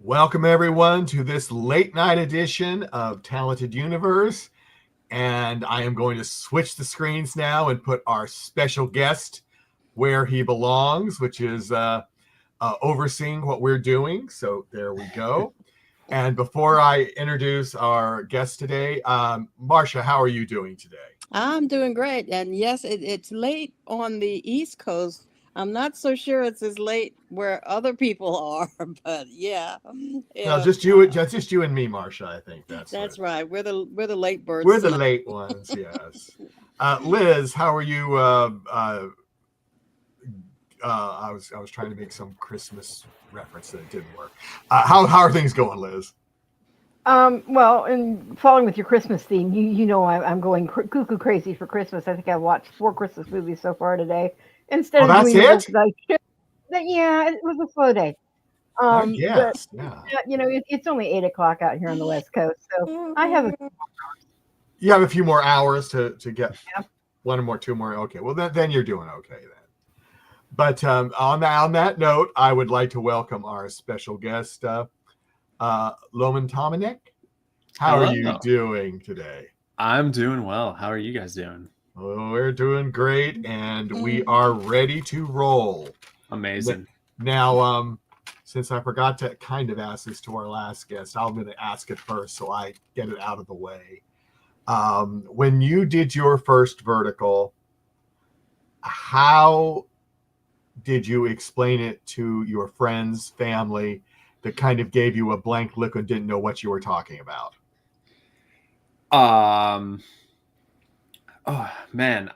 Welcome, everyone, to this late night edition of Talented Universe. And I am going to switch the screens now and put our special guest where he belongs, which is overseeing what we're doing. So there we go. And before I introduce our guest today, Marcia, how are you doing today? I'm doing great. And yes, it's late on the East Coast. I'm not so sure it's as late where other people are, but yeah. No, Yeah, just you and me, Marcia. I think that's it. that's right. We're the late birds We're the tonight. late ones, yes. Liz, how are you? I was trying to make some Christmas reference that it didn't work. How are things going, Liz? Well, and following with your Christmas theme, you know I'm going cuckoo crazy for Christmas. I think I've watched 4 Christmas movies so far today. Instead Oh, of that's doing the it? work that I should, yeah, it was a slow day. I But guess, yeah. it's only 8 o'clock out here on the West Coast, so I have a You have a few more hours to get Yeah. one more, two more. Okay, well then you're doing okay then. But on that note, I would like to welcome our special guest, Logan Tomanek. How are you Hello. doing today? I'm doing well. How are you guys doing? Oh, we're doing great, and we are ready to roll. Amazing. Now, since I forgot to kind of ask this to our last guest, I'm going to ask it first so I get it out of the way. When you did your first vertical, how did you explain it to your friends, family that kind of gave you a blank look and didn't know what you were talking about? Oh man,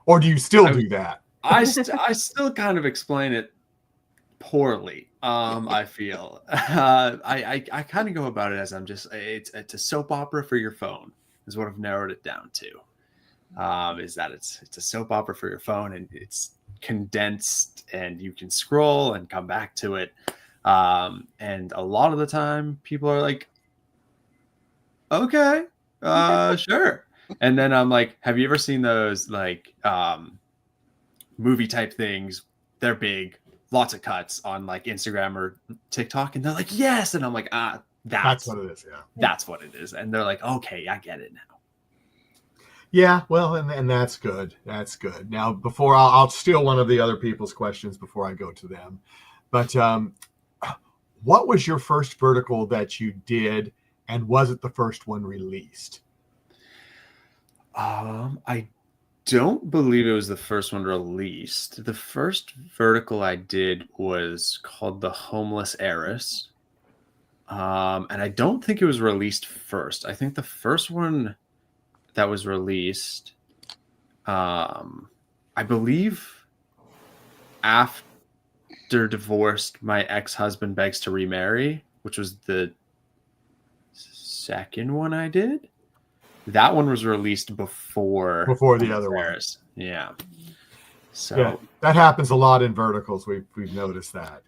Or do you still do that? I still kind of explain it poorly. I feel I kind of go about it as it's a soap opera for your phone is what I've narrowed it down to. Is that it's a soap opera for your phone and it's condensed and you can scroll and come back to it. And a lot of the time people are like, okay, sure. And then I'm like, have you ever seen those like movie type things? They're big, lots of cuts on like Instagram or TikTok, and they're like, yes. And I'm like, that's what it is. Yeah. That's what it is. And they're like, okay, I get it now. Yeah, well, and that's good. That's good. Now, before I'll steal one of the other people's questions before I go to them. But what was your first vertical that you did, and was it the first one released? I don't believe it was the first one released. The first vertical I did was called The Homeless Heiress. And I don't think it was released first. I think the first one that was released, I believe after Divorced, My Ex-Husband Begs to Remarry, which was the second one I did. That one was released before the other one. Yeah. So yeah, that happens a lot in verticals. We've noticed that.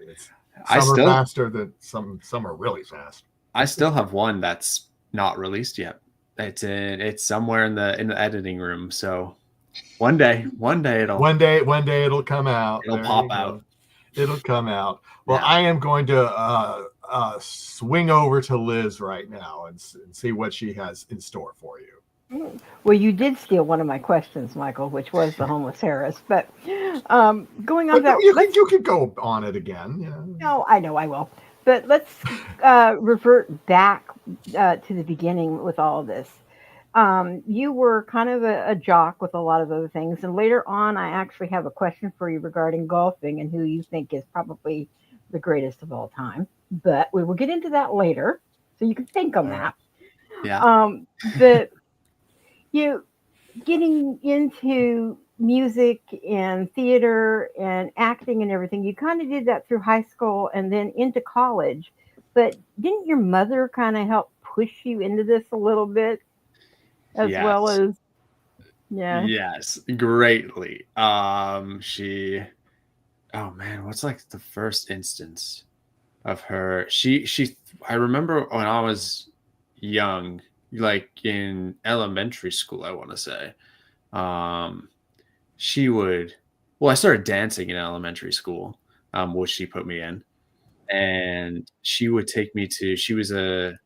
Some are faster than some are really fast. I still have one that's not released yet. It's somewhere in the editing room. So one day it'll come out. It'll pop out. It'll come out. Well, yeah. I am going to swing over to Liz right now and see what she has in store for you. Well, you did steal one of my questions, Michael, which was the homeless heiress. But going on that, you can go on it again. You know. No, I know I will. But let's revert back to the beginning with all of this. You were kind of a jock with a lot of other things, and later on, I actually have a question for you regarding golfing and who you think is probably the greatest of all time. But we will get into that later, so you can think on that. Yeah. But you getting into music and theater and acting and everything, you kind of did that through high school and then into college. But didn't your mother kind of help push you into this a little bit, as well as? Yeah. Yes, greatly. She. Oh man, what's like the first instance of her? I remember when I was young, like in elementary school, I want to say, she would, well, I started dancing in elementary school, which she put me in. and she would take me to. She was a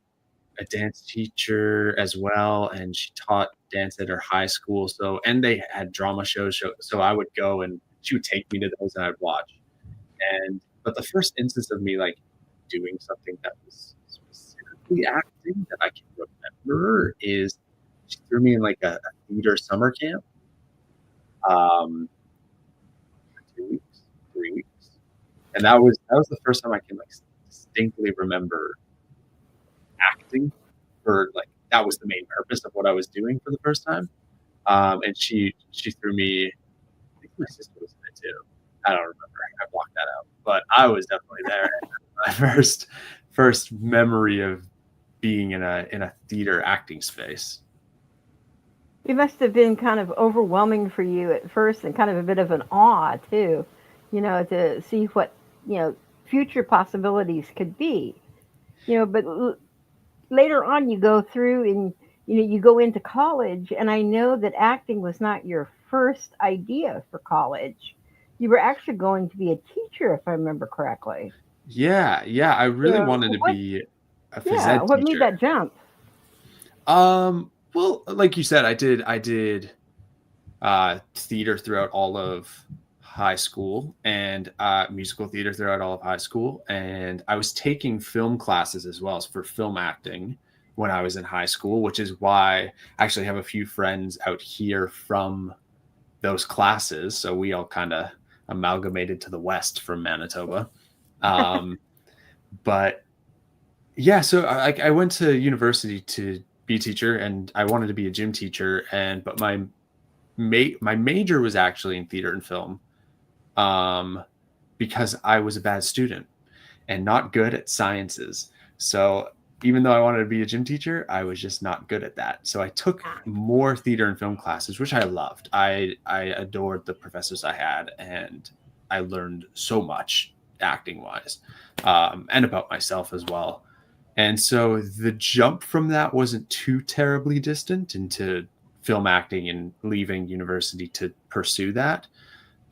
dance teacher as well, and she taught dance at her high school. So, and they had drama shows. So I would go, and she would take me to those, and I'd watch. But the first instance of me like doing something that was specifically acting that I can remember is she threw me in like a theater summer camp. For 2 weeks, 3 weeks, and that was the first time I can like distinctly remember acting, for like that was the main purpose of what I was doing for the first time. And she threw me. I think my sister was in it too. I don't remember. I blocked that out, but I was definitely there. My first memory of being in a theater acting space. It must have been kind of overwhelming for you at first and kind of a bit of an awe too, to see what, future possibilities could be. But later on you go through and, you go into college, and I know that acting was not your first idea for college. You were actually going to be a teacher, if I remember correctly. Yeah, I really wanted to What, be a phys yeah, ed what made teacher. that jump? Well, like you said, I did theater throughout all of high school, and musical theater throughout all of high school, and I was taking film classes as well for film acting when I was in high school, which is why I actually have a few friends out here from those classes. So we all kind of amalgamated to the west from Manitoba. But yeah, so I went to university to be a teacher, and I wanted to be a gym teacher, but my major was actually in theater and film, because I was a bad student and not good at sciences. So even though I wanted to be a gym teacher, I was just not good at that. So I took more theater and film classes, which I loved. I adored the professors I had, and I learned so much acting wise, and about myself as well. And so the jump from that wasn't too terribly distant into film acting and leaving university to pursue that.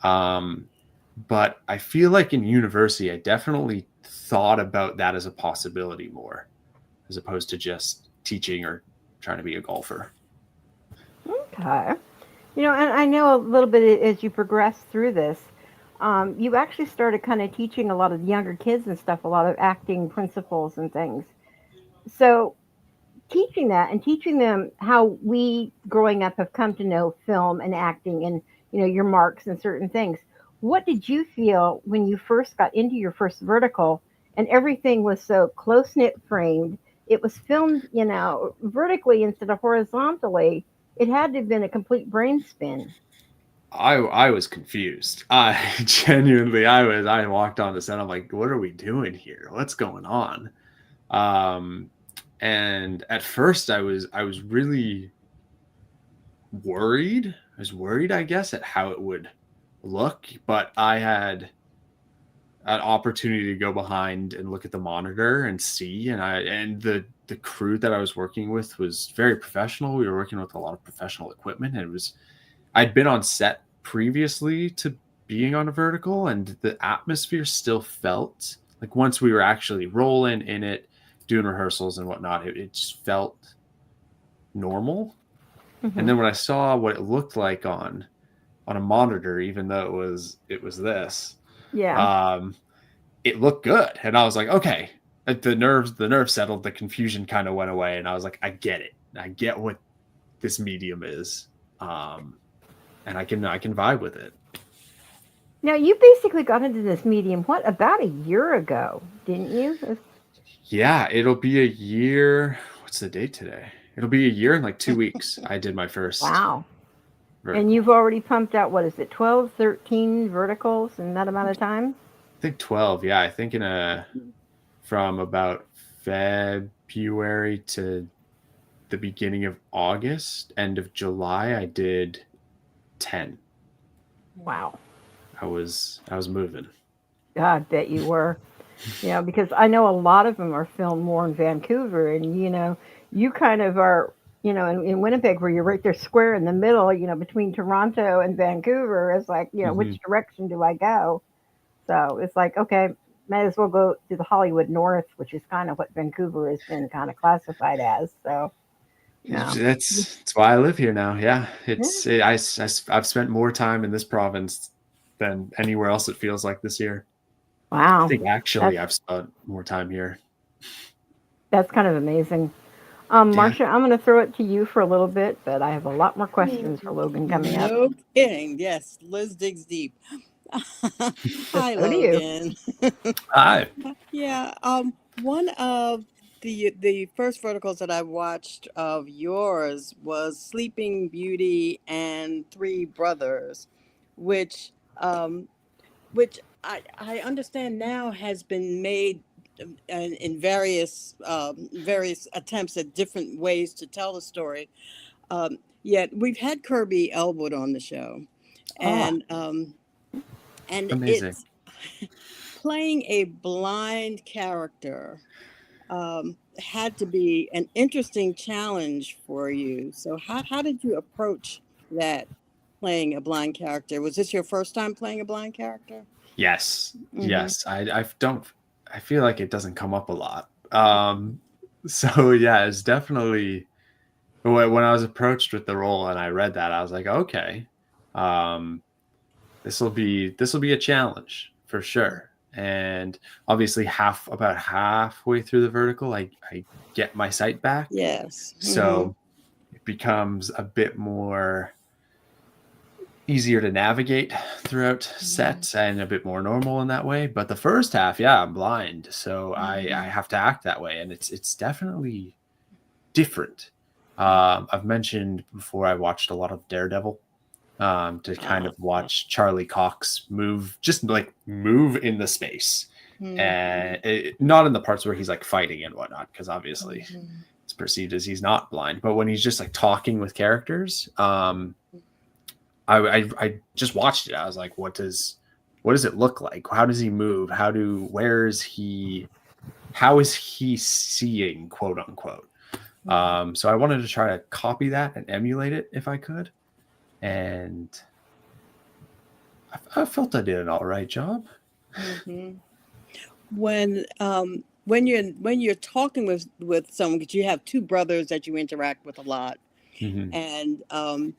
But I feel like in university, I definitely thought about that as a possibility more, as opposed to just teaching or trying to be a golfer. Okay. And I know a little bit as you progress through this, you actually started kind of teaching a lot of younger kids and stuff, a lot of acting principles and things. So teaching that and teaching them how we growing up have come to know film and acting and, your marks and certain things. What did you feel when you first got into your first vertical and everything was so close knit framed? It was filmed, vertically instead of horizontally. It had to have been a complete brain spin. I was confused. I genuinely, I walked on the set. I'm like, what are we doing here? What's going on? And at first I was really worried. I was worried, I guess, at how it would look, but I had an opportunity to go behind and look at the monitor and see, and the crew that I was working with was very professional. We were working with a lot of professional equipment, and I'd been on set previously to being on a vertical, and the atmosphere still felt like, once we were actually rolling in it, doing rehearsals and whatnot, it just felt normal. Mm-hmm. And then when I saw what it looked like on a monitor, even though it was this, it looked good, and I was like, okay, the nerves settled, the confusion kind of went away, and I was like, I get it, I get what this medium is, and I can vibe with it. Now you basically got into this medium about a year ago, didn't you? Yeah, it'll be a year. What's the date today? It'll be a year in like 2 weeks. I did my first. Wow. Vertical. And you've already pumped out, what is it, 12, 13 verticals in that amount of time? I think 12. Yeah, I think from about February to the beginning of August, end of July, I did 10. Wow. I was moving. I bet you were. Because I know a lot of them are filmed more in Vancouver, and you kind of are, in Winnipeg, where you're right there square in the middle, between Toronto and Vancouver. It's like, Mm-hmm. Which direction do I go? So it's like, okay, might as well go to the Hollywood North, which is kind of what Vancouver has been kind of classified as. So, yeah. That's why I live here now. Yeah, Yeah. I've spent more time in this province than anywhere else. It feels like this year. I Wow. think actually That's I've spent more time here. that's kind of amazing. Yeah. Marcia, I'm going to throw it to you for a little bit, but I have a lot more questions for Logan coming up. No kidding. Yes, Liz digs deep. Hi, So do you. Logan. Hi. Yeah. One of the first verticals that I watched of yours was Sleeping Beauty and Three Brothers, which um, which I understand now has been made in various attempts at different ways to tell the story. Yet we've had Kirby Elwood on the show, Oh, and amazing. it's playing a blind character had to be an interesting challenge for you. So how did you approach that, playing a blind character? Was this your first time playing a blind character? Yes. Mm-hmm. Yes. I feel like it doesn't come up a lot. So yeah, it's definitely when I was approached with the role and I read that, I was like, okay, um, this will be a challenge for sure. And obviously about halfway through the vertical, I get my sight back. Yes. Mm-hmm. So it becomes a bit more easier to navigate throughout sets and a bit more normal in that way. But the first half, yeah, I'm blind. So I have to act that way. And it's definitely different. I've mentioned before I watched a lot of Daredevil to kind of watch Charlie Cox just move in the space. And not in the parts where he's like fighting and whatnot, because obviously it's perceived as he's not blind. But when he's just like talking with characters, I just watched it. I was like, what does it look like? How does he move? How is he seeing, quote unquote? So I wanted to try to copy that and emulate it if I could. And I felt I did an all right job. Mm-hmm. When you're talking with someone, because you have two brothers that you interact with a lot, Mm-hmm. and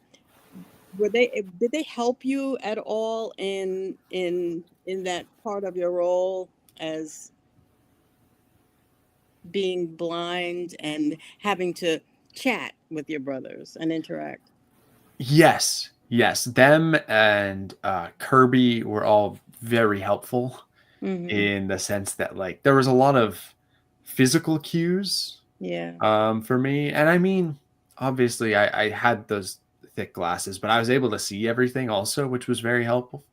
did they help you at all in that part of your role as being blind and having to chat with your brothers and interact? Yes. Them and Kirby were all very helpful Mm-hmm. in the sense that like there was a lot of physical cues Yeah. for me. And I mean, obviously I had those thick glasses, but I was able to see everything also, which was very helpful.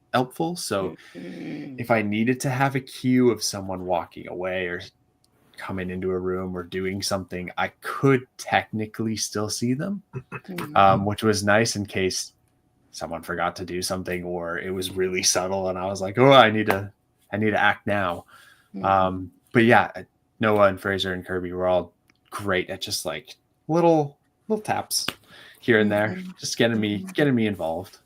So Mm-hmm. if I needed to have a cue of someone walking away or coming into a room or doing something, I could technically still see them, which was nice in case someone forgot to do something or it was really subtle and I was like, oh, I need to act now. But yeah, Noah and Fraser and Kirby were all great at just like little taps here and there, just getting me involved.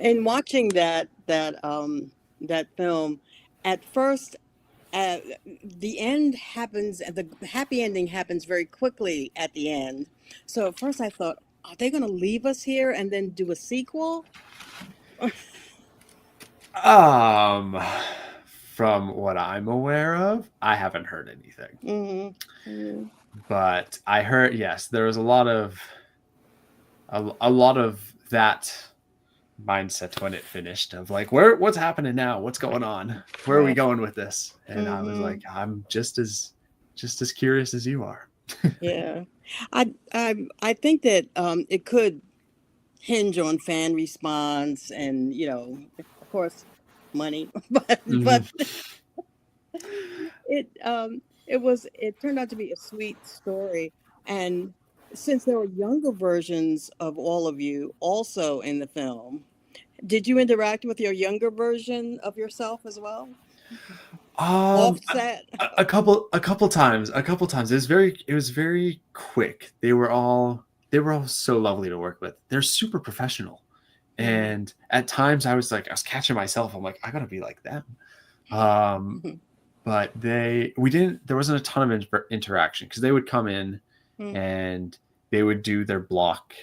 In watching that film, at first, the end happens, the happy ending happens very quickly at the end. So at first I thought, are they going to leave us here and then do a sequel? From what I'm aware of, I haven't heard anything. But I heard, yes, there was a lot of that mindset when it finished of like, what's happening now? What's going on? Where are we going with this? And I was like, I'm just as curious as you are. Yeah. I think that it could hinge on fan response and, of course, money, but it turned out to be a sweet story. And since there were younger versions of all of you also in the film, did you interact with your younger version of yourself as well? Offset? A couple times. It was very quick. They were all so lovely to work with. They're super professional. And at times I was catching myself. I'm like, I gotta be like them. But there wasn't a ton of interaction because they would come in and they would do their block,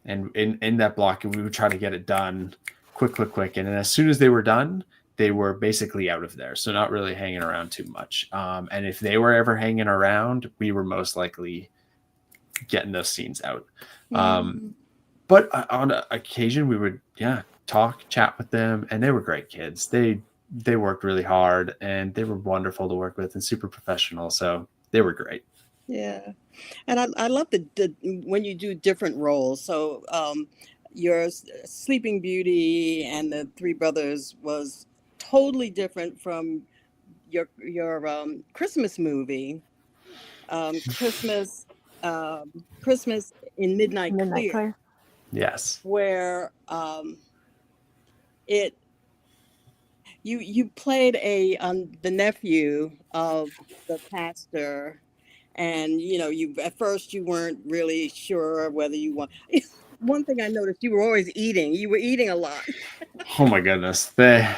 and in that block we would try to get it done quick. And then as soon as they were done, they were basically out of there. So not really hanging around too much. And if they were ever hanging around, we were most likely getting those scenes out. But on occasion we would, chat with them, and they were great kids. They worked really hard, and they were wonderful to work with and super professional. So they were great. Yeah. And I love the when you do different roles. So your Sleeping Beauty and the Three Brothers was totally different from your Christmas movie, Christmas in Midnight Clear. Yes. Where you played the nephew of the pastor, and you at first you weren't really sure whether you want. One thing I noticed, you were always eating. You were eating a lot. Oh my goodness. That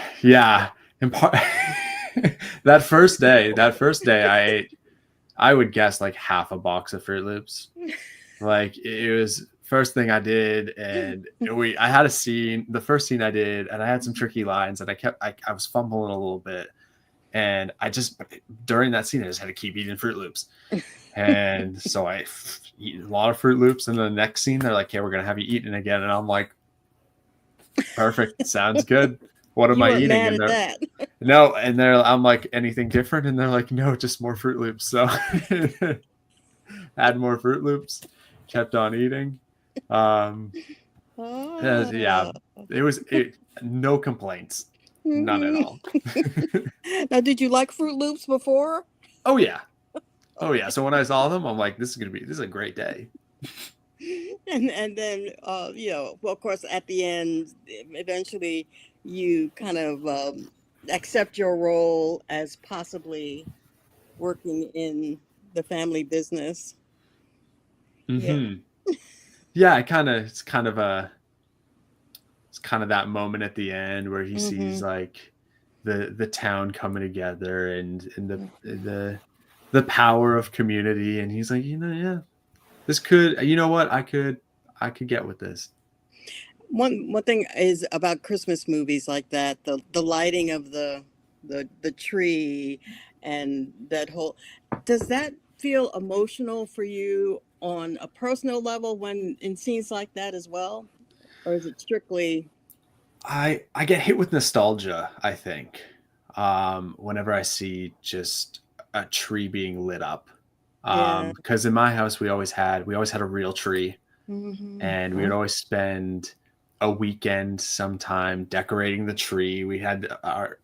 first day I would guess like half a box of Fruit Loops. Like it was first thing I did, and I had a scene, the first scene I did, and I had some tricky lines, and I was fumbling a little bit, and during that scene I just had to keep eating Fruit Loops, and so I eat a lot of Fruit Loops, and the next scene they're like, "Okay, we're gonna have you eating again," and I'm like, "Perfect, sounds good. What am I eating?" Mad at that. No, and I'm like, "Anything different?" And they're like, "No, just more Fruit Loops." So add more Fruit Loops, kept on eating. Yeah, no complaints, none at all. Now, did you like Fruit Loops before? Oh yeah. So when I saw them, I'm like, this is a great day. And then well, of course, at the end, eventually you kind of accept your role as possibly working in the family business. Yeah, it's kind of that moment at the end where he sees like the town coming together and the power of community, and he's like, this could, I could get with this. One thing is about Christmas movies like that, the lighting of the tree and that whole, does that feel emotional for you on a personal level when in scenes like that as well, or is it strictly? I get hit with nostalgia, I think, whenever I see just a tree being lit up, because in my house we always had a real tree, and we would always spend a weekend sometime decorating the tree. We had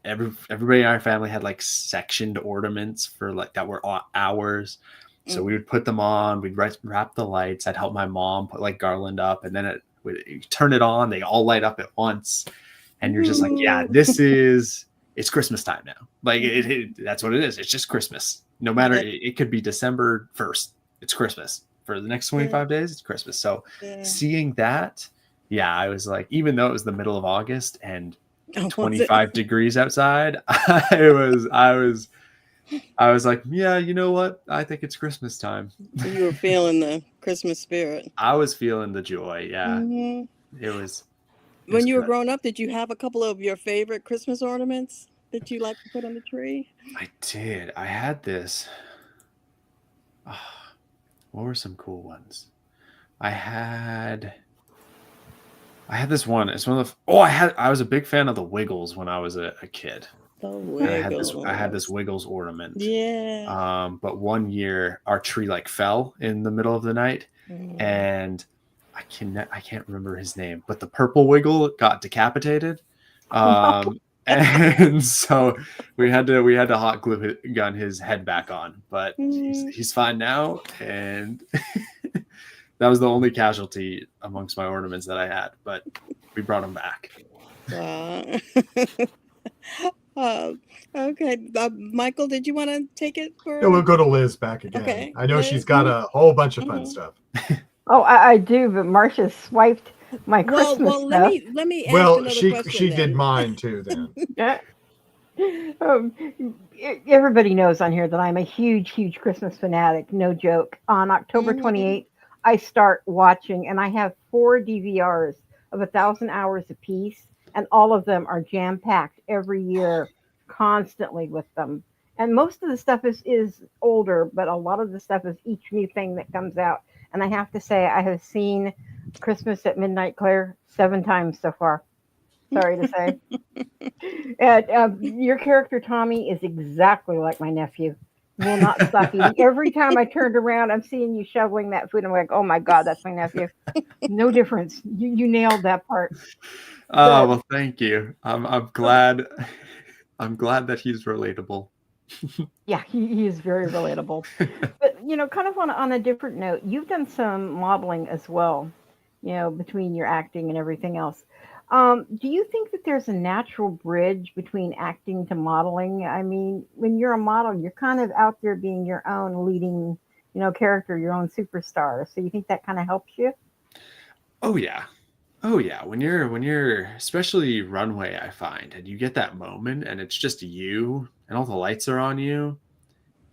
everybody in our family had like sectioned ornaments for like that were ours. So we would put them on, we'd wrap the lights. I'd help my mom put like garland up, and then you turn it on, they all light up at once. And you're just like, yeah, it's Christmas time now. Like that's what it is. It's just Christmas. No matter, it could be December 1st. It's Christmas. For the next 25 days, it's Christmas. So seeing that, I was like, even though it was the middle of August and 25 degrees outside, I was like, yeah, you know what? I think it's Christmas time. You were feeling the Christmas spirit. I was feeling the joy. Yeah. It was. When you were growing up, did you have a couple of your favorite Christmas ornaments that you like to put on the tree? I did. I had this. What were some cool ones? I had this one. It's one of the. I was a big fan of the Wiggles when I was a kid. The Wiggles. I had this Wiggles ornament. Yeah. But one year our tree like fell in the middle of the night, and I can't remember his name, but the purple Wiggle got decapitated. And so we had to hot glue gun his head back on, but he's fine now. And that was the only casualty amongst my ornaments that I had, but we brought him back. Okay. Michael, did you want to take it? Yeah, we'll go to Liz back again. Okay. I know she's got a whole bunch of fun stuff. Oh, I do, but Marcia swiped my Christmas stuff. Let me ask another question. She did mine too then. Yeah. Um, Everybody knows on here that I'm a huge, huge Christmas fanatic. No joke. On October Hmm. 28th, I start watching, and I have 4 DVRs of 1,000 hours apiece, and all of them are jam packed every year, constantly with them. And most of the stuff is older, but a lot of the stuff is each new thing that comes out. And I have to say, I have seen Christmas at Midnight, Claire, 7 times so far. Sorry to say. And your character, Tommy, is exactly like my nephew. Will not stop eating. Every time I turned around, I'm seeing you shoveling that food. I'm like, oh my God, that's my nephew. No difference. You nailed that part. Oh, But well, thank you. I'm glad. I'm glad that he's relatable. yeah, he is very relatable. But, kind of on a different note, you've done some modeling as well, between your acting and everything else. Do you think that there's a natural bridge between acting to modeling? I mean, when you're a model, you're kind of out there being your own leading, character, your own superstar. So you think that kind of helps you? Oh yeah. Oh yeah. When you're especially runway, I find, and you get that moment and it's just you and all the lights are on you.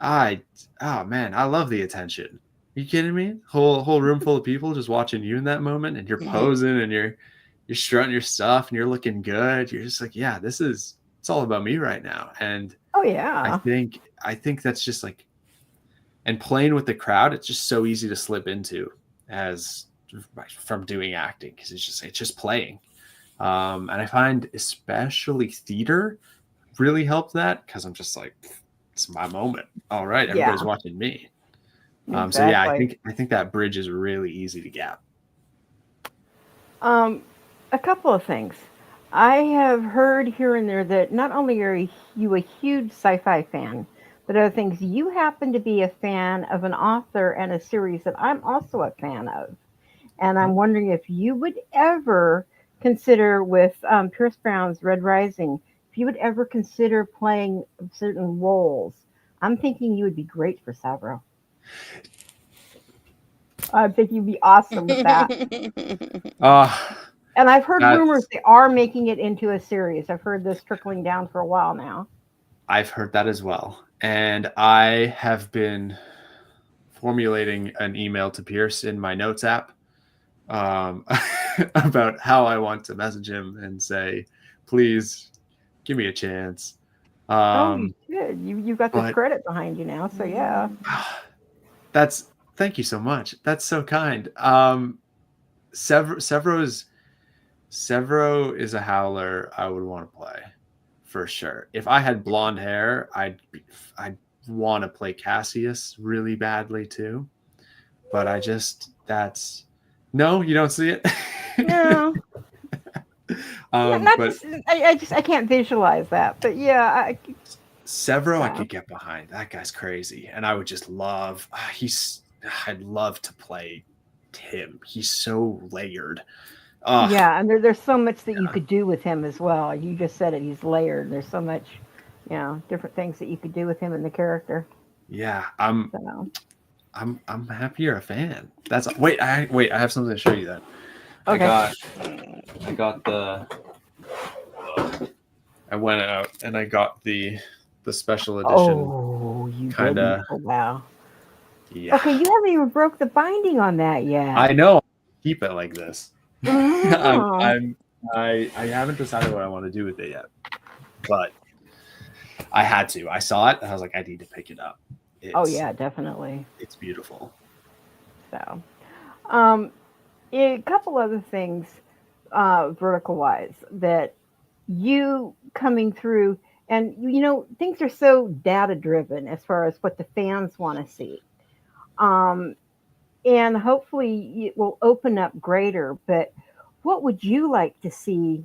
I oh man, I love the attention. You kidding me? Whole room full of people just watching you in that moment, and you're posing and you're strutting your stuff and you're looking good. You're just like, yeah, it's all about me right now. And Oh I yeah, think I think that's just like, and playing with the crowd, it's just so easy to slip into as from doing acting, because it's just playing. And I find especially theater really helped that, because I'm just like, it's my moment. All right, everybody's yeah, watching me. So yeah, I exactly. think I think that bridge is really easy to get. Um, a couple of things. I have heard here and there that not only are you a huge sci-fi fan, but other things, you happen to be a fan of an author and a series that I'm also a fan of. And I'm Oh, wondering if you would ever consider, with Pierce Brown's Red Rising, if you would ever consider playing certain roles. I'm thinking you would be great for Savro. I think you'd be awesome with that. uh, And I've heard rumors that's they are making it into a series. I've heard this trickling down for a while now. I've heard that as well, and I have been formulating an email to Pierce in my notes app, um, about how I want to message him and say, please give me a chance. Oh, you Um, should. You've got this but credit behind you now, so yeah. that's thank you so much. That's so kind. Severo is a howler I would want to play for sure. If I had blonde hair, I'd want to play Cassius really badly too. But that's no, you don't see it. No, not But just. I can't visualize that, but yeah. Severo, I So could get behind. That guy's crazy, and I would just love. I'd love to play him. He's so layered. yeah, and there's so much that you Yeah. could do with him as well. You just said it. He's layered. There's so much, different things that you could do with him and the character. Yeah, I'm So I'm happy you're a fan. That's wait. I have something to show you. Then I okay. got I got the I went out and I got the special edition Oh, you kind didn't. of. Oh wow. Yeah, Okay, you haven't even broke the binding on that yet. I know. Keep it like this. I'm, Oh, I'm I haven't decided what I want to do with it yet, but I had to. I saw it and I was like, I need to pick it up. oh It's yeah, definitely. it's beautiful. So, um, a couple other things, vertical wise, that you coming through, and things are so data driven as far as what the fans want to see. Um, and hopefully it will open up greater. But what would you like to see,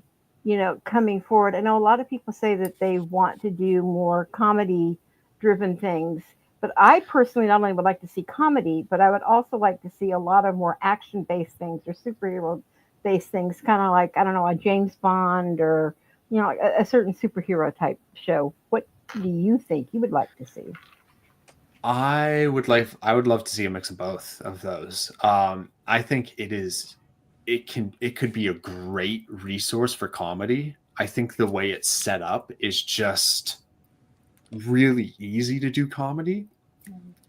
coming forward? I know a lot of people say that they want to do more comedy driven things, but I personally not only would like to see comedy, but I would also like to see a lot of more action based things or superhero based things, kind of like, I don't know, a James Bond or a certain superhero type show. What do you think you would like to see? I would love to see a mix of both of those. I think it could be a great resource for comedy. I think the way it's set up is just really easy to do comedy.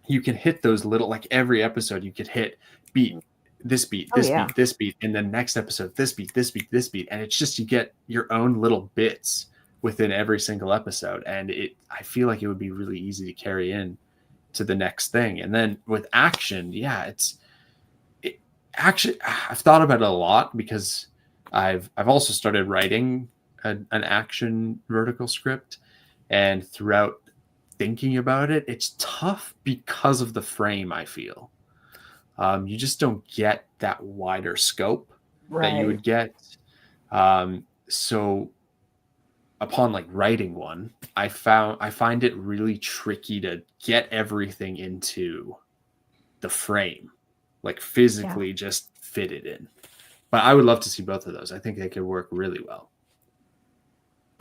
You can hit those little, like every episode, you could hit beat, this beat, Oh this yeah. beat, this beat, and then next episode, this beat, this beat, this beat. And it's just, you get your own little bits within every single episode. And I feel like it would be really easy to carry in to the next thing. And then with action, yeah, actually, I've thought about it a lot because I've also started writing an action vertical script, and throughout thinking about it, it's tough because of the frame. I feel you just don't get that wider scope that you would get. So upon like writing one, I find it really tricky to get everything into the frame, like physically just fit it in. But I would love to see both of those. I think they could work really well.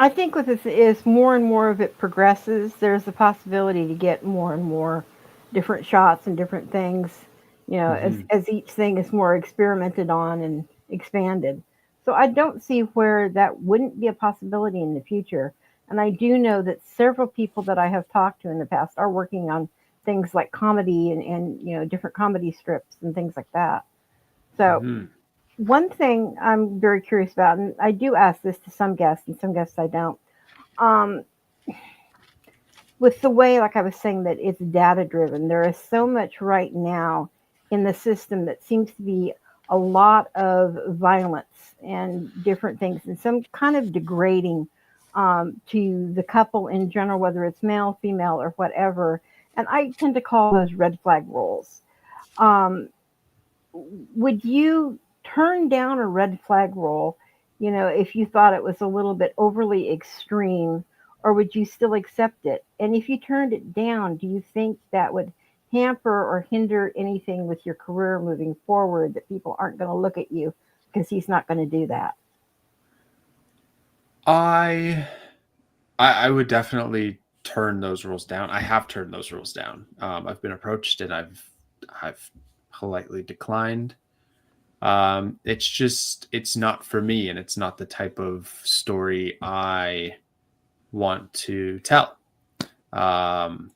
I think with this is more and more of it progresses, there's the possibility to get more and more different shots and different things, you know, as each thing is more experimented on and expanded. So I don't see where that wouldn't be a possibility in the future. And I do know that several people that I have talked to in the past are working on things like comedy and you know, different comedy strips and things like that. So one thing I'm very curious about, and I do ask this to some guests, and some guests I don't. With the way, like I was saying, that it's data driven, there is so much right now in the system that seems to be a lot of violence and different things, and some kind of degrading to the couple in general, whether it's male, female, or whatever. And I tend to call those red flag roles. Would you turn down a red flag role, you know, if you thought it was a little bit overly extreme, or would you still accept it? And if you turned it down, do you think that would hamper or hinder anything with your career moving forward, that people aren't going to look at you because he's not going to do that? I would definitely turn those rules down. I have turned those rules down. I've been approached and I've politely declined. It's not for me, and it's not the type of story I want to tell. And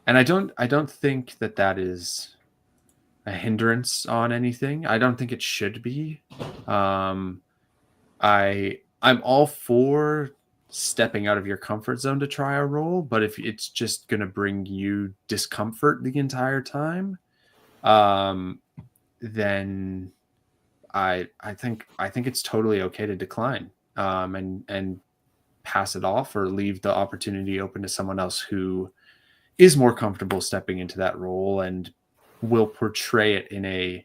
I don't think that is a hindrance on anything. I don't think it should be. I'm all for stepping out of your comfort zone to try a role, but if it's just going to bring you discomfort the entire time, then I think it's totally okay to decline, and pass it off, or leave the opportunity open to someone else who is more comfortable stepping into that role and will portray it in a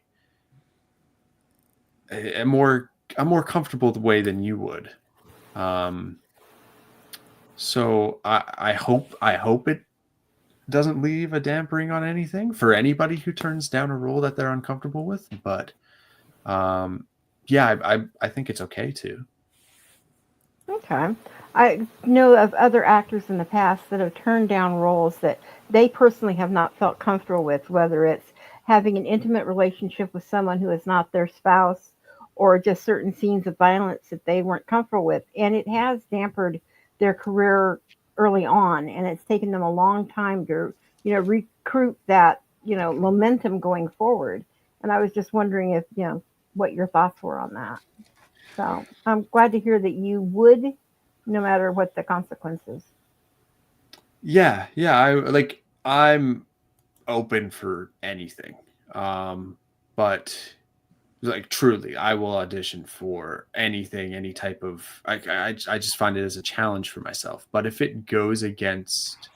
more comfortable way than you would. So I hope it doesn't leave a dampering on anything for anybody who turns down a role that they're uncomfortable with. But yeah, I think it's okay to. Okay. I know of other actors in the past that have turned down roles that they personally have not felt comfortable with, whether it's having an intimate relationship with someone who is not their spouse, or just certain scenes of violence that they weren't comfortable with. And it has dampened their career early on, and it's taken them a long time to, you know, recruit that, you know, momentum going forward. And I was just wondering if, you know, what your thoughts were on that. So I'm glad to hear that you would, no matter what the consequences. Yeah. I'm open for anything. But like truly, I will audition for anything, any type of. I just find it as a challenge for myself. But if it goes against,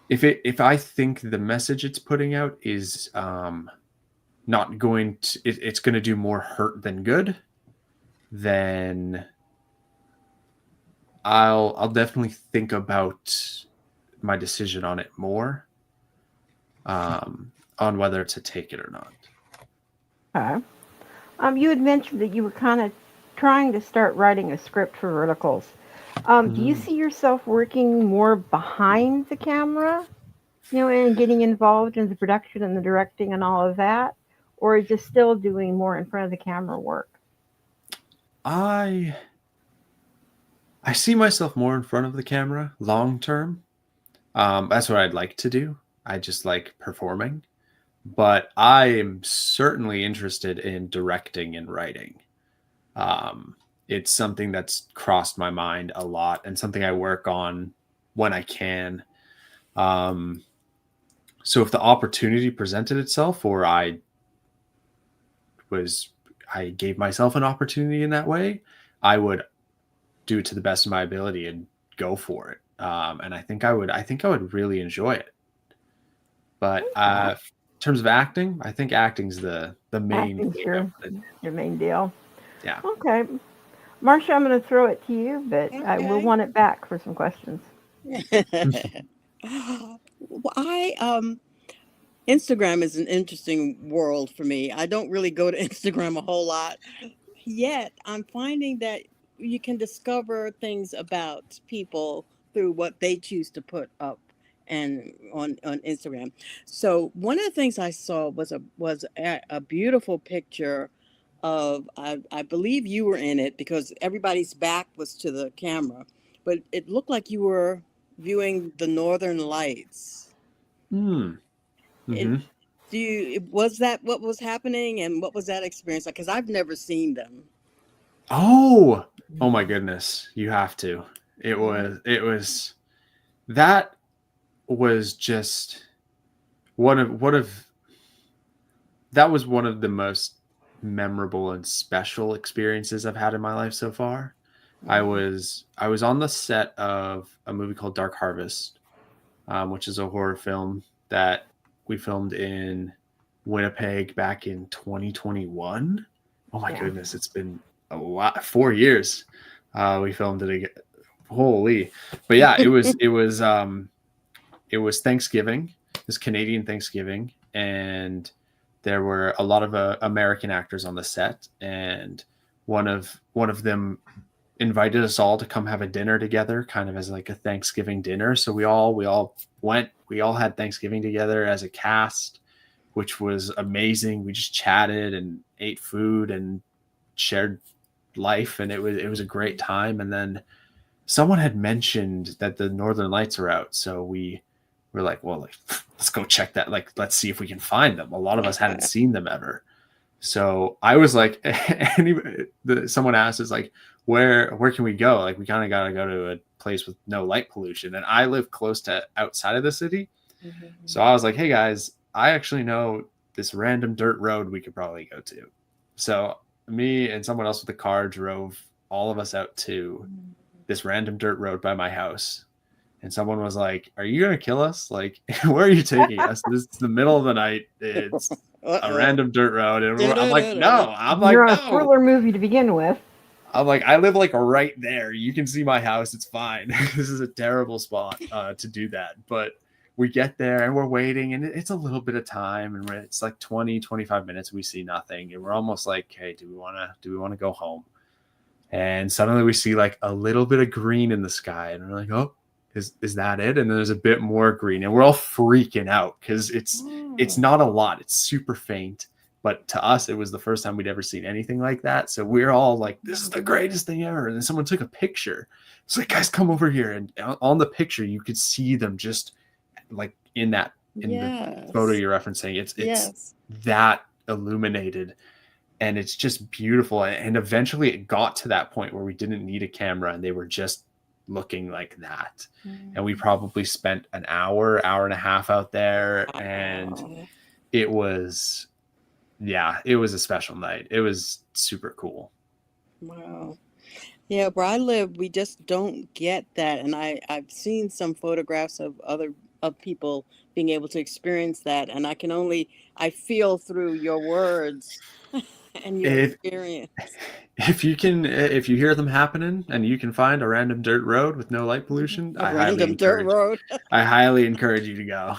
if I think the message it's putting out is not going to, it's going to do more hurt than good, then I'll definitely think about my decision on it more, on whether to take it or not. Okay. You had mentioned that you were kind of trying to start writing a script for verticals. Do you see yourself working more behind the camera, you know, and getting involved in the production and the directing and all of that, or just still doing more in front of the camera work? I I see myself more in front of the camera long term. That's what I'd like to do. I just like performing, but I am certainly interested in directing and writing. Um, it's something that's crossed my mind a lot and something I work on when I can. Um, so if the opportunity presented itself, or I gave myself an opportunity in that way, I would do it to the best of my ability and go for it. And I think I would really enjoy it. But in terms of acting, I think acting's the main Acting's thing. your main deal. Yeah. Okay. Marcia, I'm going to throw it to you, but I will Okay. want it back for some questions. Instagram is an interesting world for me. I don't really go to Instagram a whole lot, yet I'm finding that you can discover things about people through what they choose to put up and on Instagram. So one of the things I saw was a beautiful picture of I believe you were in it because everybody's back was to the camera, but it looked like you were viewing the Northern Lights. Hmm. It, Mm-hmm. was that what was happening, and what was that experience like? Because I've never seen them. Oh my goodness. You have to. It was that was just one of that was one of the most memorable and special experiences I've had in my life so far. I was on the set of a movie called Dark Harvest, which is a horror film that we filmed in Winnipeg back in 2021. Oh my goodness, it's been a lot, 4 years. We filmed it again. Holy, but yeah, it was Thanksgiving. It was Canadian Thanksgiving, and there were a lot of American actors on the set, and one of them invited us all to come have a dinner together, kind of as like a Thanksgiving dinner. So we all went. We all had Thanksgiving together as a cast, which was amazing. We just chatted and ate food and shared life, and it was a great time. And then someone had mentioned that the Northern Lights are out, so we were like, well, like, let's go check that. Like, let's see if we can find them. A lot of us hadn't seen them ever. So I was like, someone asked us like, where can we go? Like, we kind of got to go to a place with no light pollution. And I live close to outside of the city. Mm-hmm. So I was like, hey guys, I actually know this random dirt road we could probably go to. So me and someone else with a car drove all of us out to this random dirt road by my house. And someone was like, are you going to kill us? Like, where are you taking us? This is the middle of the night. It's a random dirt road. And I'm like, no. You're on a thriller movie to begin with. I'm like, I live like right there. You can see my house. It's fine. This is a terrible spot to do that. But we get there and we're waiting, and it's a little bit of time. And it's like 20, 25 minutes. We see nothing. And we're almost like, hey, do we want to go home? And suddenly we see like a little bit of green in the sky. And we're like, oh, is that it? And then there's a bit more green, and we're all freaking out because it's not a lot. It's super faint, but to us, it was the first time we'd ever seen anything like that. So we're all like, this is the greatest thing ever. And then someone took a picture. It's like, guys, come over here. And on the picture, you could see them just like in the photo you're referencing. It's that illuminated, and it's just beautiful. And eventually it got to that point where we didn't need a camera, and they were just looking like that. And we probably spent an hour and a half out there, and it was a special night. It was super cool. Wow. Yeah, where I live, we just don't get that. And I've seen some photographs of people being able to experience that, and I feel through your words and your experience. If you hear them happening and you can find a random dirt road with no light pollution, I highly encourage you to go.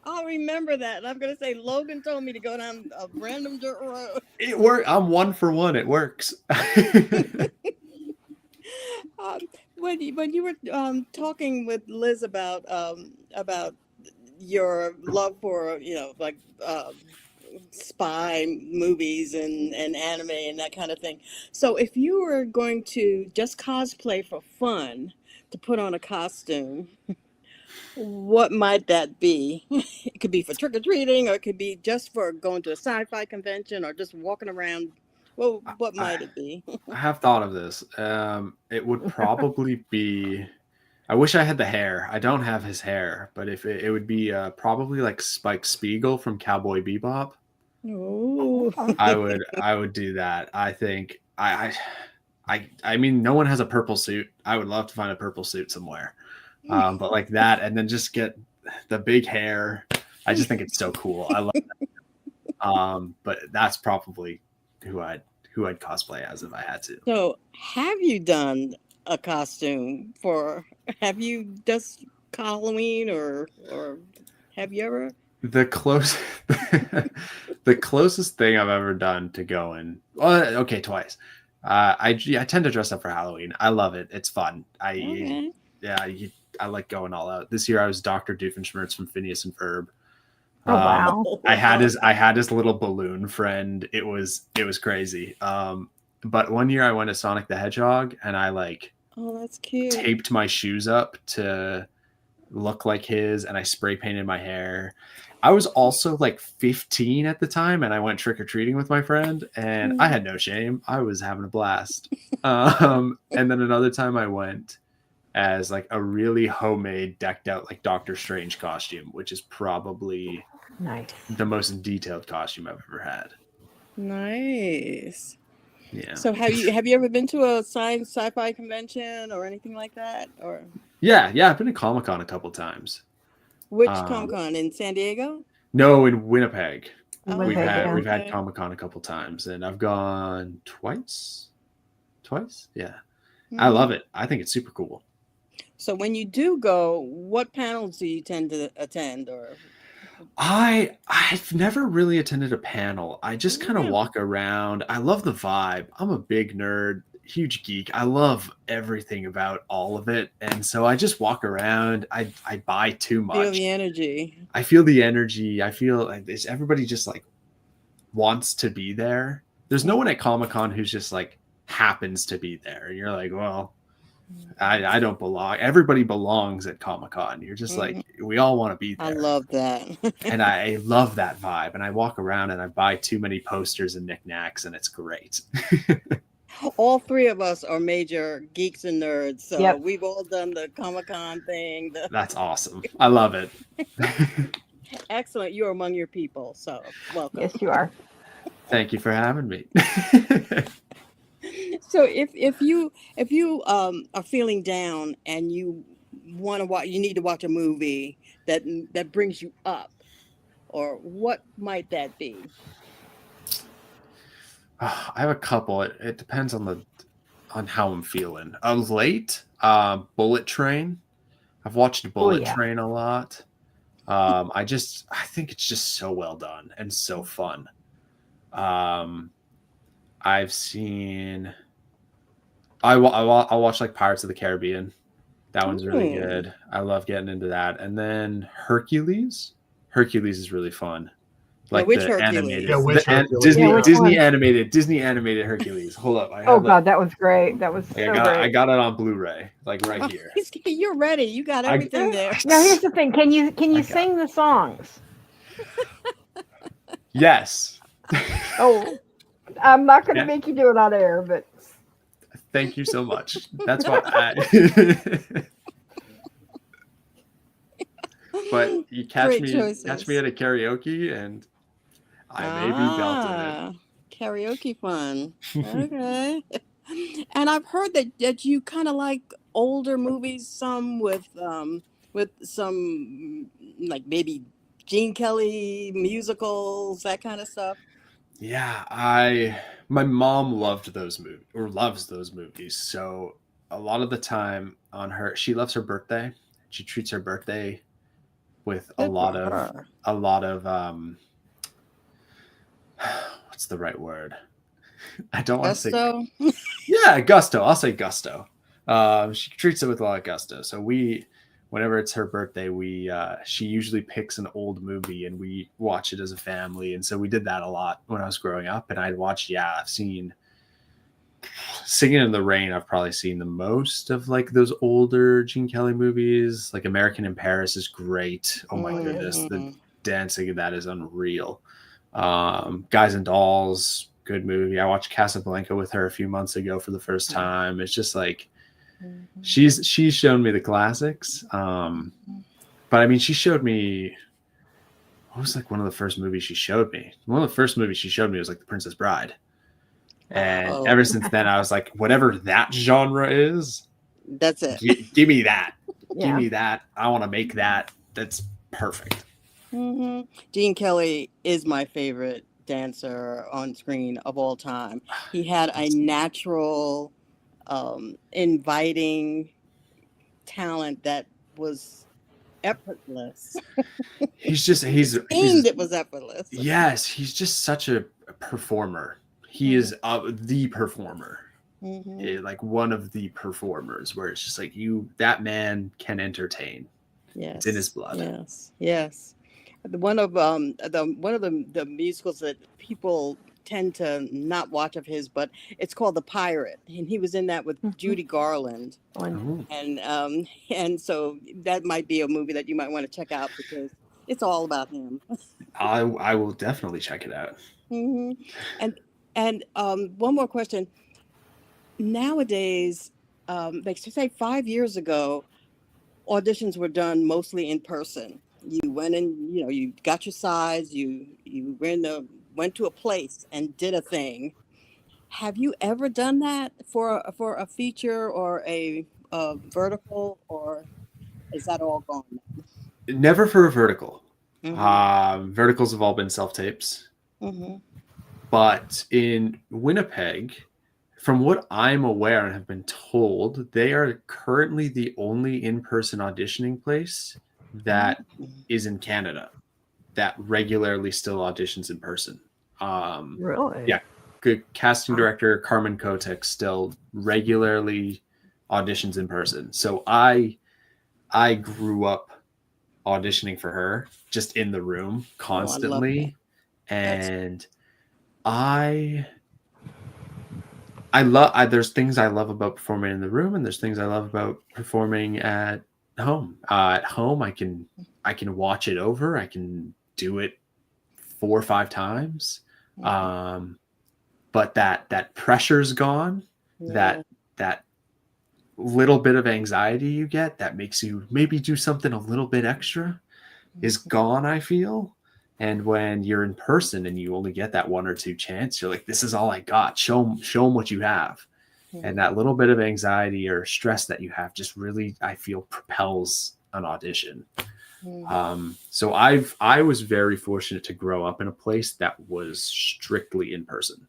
I'll remember that. And I'm going to say, Logan told me to go down a random dirt road. It worked. I'm 1 for 1. It works. When you were talking with Liz about your love for, spy movies and anime and that kind of thing. So if you were going to just cosplay for fun, to put on a costume, what might that be? It could be for trick or treating, or it could be just for going to a sci-fi convention, or just walking around. Well, what I, might it be? I have thought of this. It would probably be. I wish I had the hair. I don't have his hair, but if it would be probably like Spike Spiegel from Cowboy Bebop. Oh, I would do that. I think I mean, no one has a purple suit. I would love to find a purple suit somewhere. But like that, and then just get the big hair. I just think it's so cool. I love that. But that's probably who I'd cosplay as if I had to. so have you done a costume for? Have you just Halloween, or have you ever? The close the closest thing I've ever done to going, well, okay, twice. I tend to dress up for Halloween. I love it. It's fun. Okay. I like going all out. This year I was Dr. Doofenshmirtz from Phineas and Ferb. Oh, wow. I had his little balloon friend. It was crazy. But one year I went to Sonic the Hedgehog and I like Oh, that's cute. taped my shoes up to look like his, and I spray painted my hair. I was also like 15 at the time, and I went trick-or-treating with my friend, and I had no shame. I was having a blast. And then another time I went as like a really homemade, decked out like Doctor Strange costume, which is probably Nice. the most detailed costume I've ever had. Nice. Yeah. So have you ever been to a sci-fi convention or anything like that? Or Yeah. I've been to Comic-Con a couple times. which Comic-Con in San Diego? No, in Winnipeg. Oh, We've Winnipeg, had okay. Comic-Con a couple times, and I've gone twice. Yeah. I love it. I think it's super cool. So when you do go, what panels do you tend to attend? Or I've never really attended a panel. I just kind of Yeah. walk around. I love the vibe. I'm a big nerd, huge geek. I love everything about all of it. And so I just walk around. I buy too much. feel the energy? I feel the energy. I feel like everybody just like wants to be there. There's no one at Comic-Con who's just like happens to be there. And you're like, well, I don't belong. Everybody belongs at Comic-Con. You're just like, we all want to be there. I love that. And I love that vibe. And I walk around and I buy too many posters and knickknacks, and it's great. All three of us are major geeks and nerds, so Yep. we've all done the Comic-Con thing. That's awesome. I love it. Excellent. You're among your people, so welcome. Yes, you are. Thank you for having me. So if you are feeling down and you want to watch, you need to watch a movie that brings you up, or what might that be? I have a couple. It depends on how I'm feeling. Of late, Bullet Train. I've watched Bullet Train a lot. I think it's just so well done and so fun. I've seen. I'll watch like Pirates of the Caribbean. That one's really good. I love getting into that. And then Hercules. Hercules is really fun. Like which the Hercules? animated, Yeah, which Hercules? Disney one? Disney animated Hercules. Hold up, I have Oh God, that was great. That was so I great. got it on Blu-ray, like right here. You're ready. You got everything there. Now here's the thing. Can you sing the songs? Yes. Oh, I'm not going to make you do it on air, but Thank you so much. That's what But you catch me at a karaoke and I maybe belted it. Karaoke fun. Okay. And I've heard that you kind of like older movies, some with some like maybe Gene Kelly musicals, that kind of stuff. Yeah, my mom loves those movies. So a lot of the time she loves her birthday. She treats her birthday with a lot of what's the right word? I don't want to say gusto. I'll say gusto. She treats it with a lot of gusto. So we whenever it's her birthday, she usually picks an old movie and we watch it as a family. And so we did that a lot when I was growing up. And I've seen Singing in the Rain. I've probably seen the most of like those older Gene Kelly movies. Like American in Paris is great. Oh my goodness, the dancing in that is unreal. Guys and Dolls, good movie. I watched Casablanca with her a few months ago for the first time. It's just like she's shown me the classics. But I mean, she showed me, what was like one of the first movies she showed me? One of the first movies she showed me was like The Princess Bride. And ever since then, I was like, whatever that genre is, that's it. Give me that. Yeah. Give me that. I want to make that. That's perfect. Gene Kelly is my favorite dancer on screen of all time. He had a natural, inviting talent that was effortless. It was effortless. Yes, he's just such a performer. He is the performer. Like one of the performers where it's just like that man can entertain. Yes. It's in his blood. Yes. One of the musicals that people tend to not watch of his, but it's called The Pirate, and he was in that with Judy Garland. And so that might be a movie that you might want to check out because it's all about him. I will definitely check it out. And one more question. Nowadays, like say 5 years ago, auditions were done mostly in person. You went in, you got your size, you went to a place and did a thing. Have you ever done that for a feature or a vertical, or is that all gone now? Never for a vertical. Verticals have all been self-tapes. But in Winnipeg, from what I'm aware and have been told, they are currently the only in-person auditioning place that is in Canada that regularly still auditions in person. Really? Yeah. Good casting director Carmen Kotek still regularly auditions in person. So I grew up auditioning for her just in the room constantly. And there's things I love about performing in the room, and there's things I love about performing at home. At home, I can watch it over. I can do it 4 or 5 times. But that pressure's gone. That little bit of anxiety you get that makes you maybe do something a little bit extra is gone, I feel. And when you're in person and you only get that 1 or 2 chance, you're like, this is all I got. Show them what you have. And that little bit of anxiety or stress that you have just really, I feel, propels an audition. So I was very fortunate to grow up in a place that was strictly in person.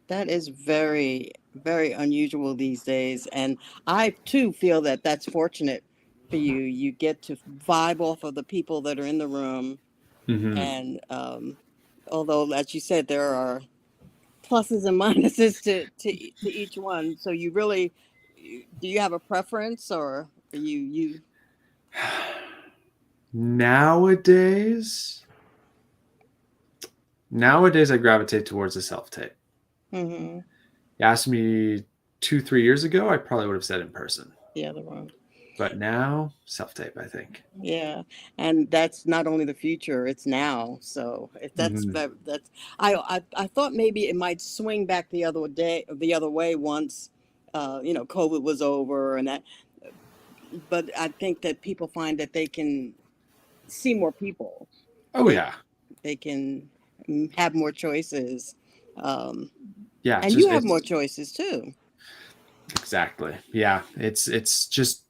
That is very, very unusual these days. And I too feel that that's fortunate for you. You get to vibe off of the people that are in the room. And although, as you said, there are pluses and minuses to each one. So you really, do you have a preference, or are you? Nowadays I gravitate towards a self-tape. You asked me 2-3 years ago, I probably would have said in person. The other one. But now, self-tape, I think. Yeah, and that's not only the future; it's now. So I thought maybe it might swing back the other way once, COVID was over and that. But I think that people find that they can see more people. Oh yeah, they can have more choices. And you have more choices too. Exactly. Yeah, it's just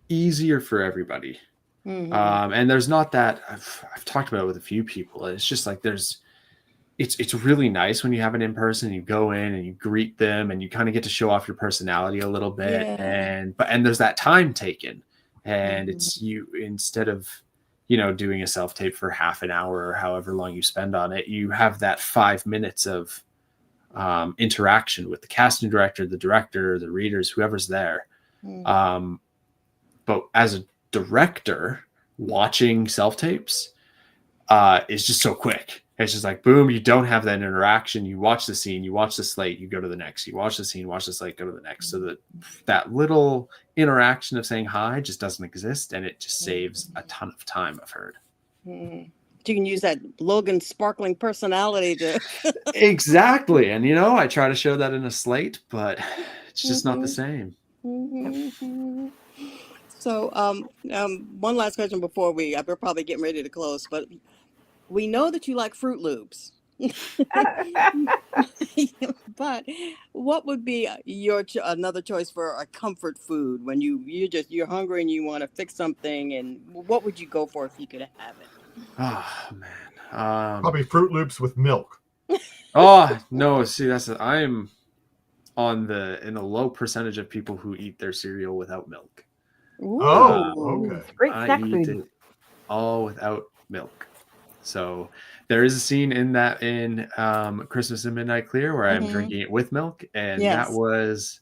easier for everybody. And there's not that I've talked about it with a few people. It's just like it's really nice when you have it in person. You go in and you greet them and you kind of get to show off your personality a little bit. And there's that time taken, and it's you, instead of doing a self-tape for half an hour or however long you spend on it, you have that 5 minutes of interaction with the casting director, the director, the readers, whoever's there. But as a director watching self-tapes is just so quick. It's just like, boom, you don't have that interaction. You watch the scene, you watch the slate, you go to the next. You watch the scene, watch the slate, go to the next. So that little interaction of saying hi just doesn't exist, and it just saves a ton of time, I've heard. You can use that Logan sparkling personality to Exactly. And, I try to show that in a slate, but it's just not the same. So, one last question before we're probably getting ready to close, but we know that you like Fruit Loops. But what would be your another choice for a comfort food when you're hungry and you want to fix something, and what would you go for if you could have it? Oh man, Probably Fruit Loops with milk. Oh no! See, I'm in a low percentage of people who eat their cereal without milk. Oh, okay. It's great I snack eat food. it all without milk. So there is a scene in Christmas in Midnight Clear where I'm drinking it with milk, and that was,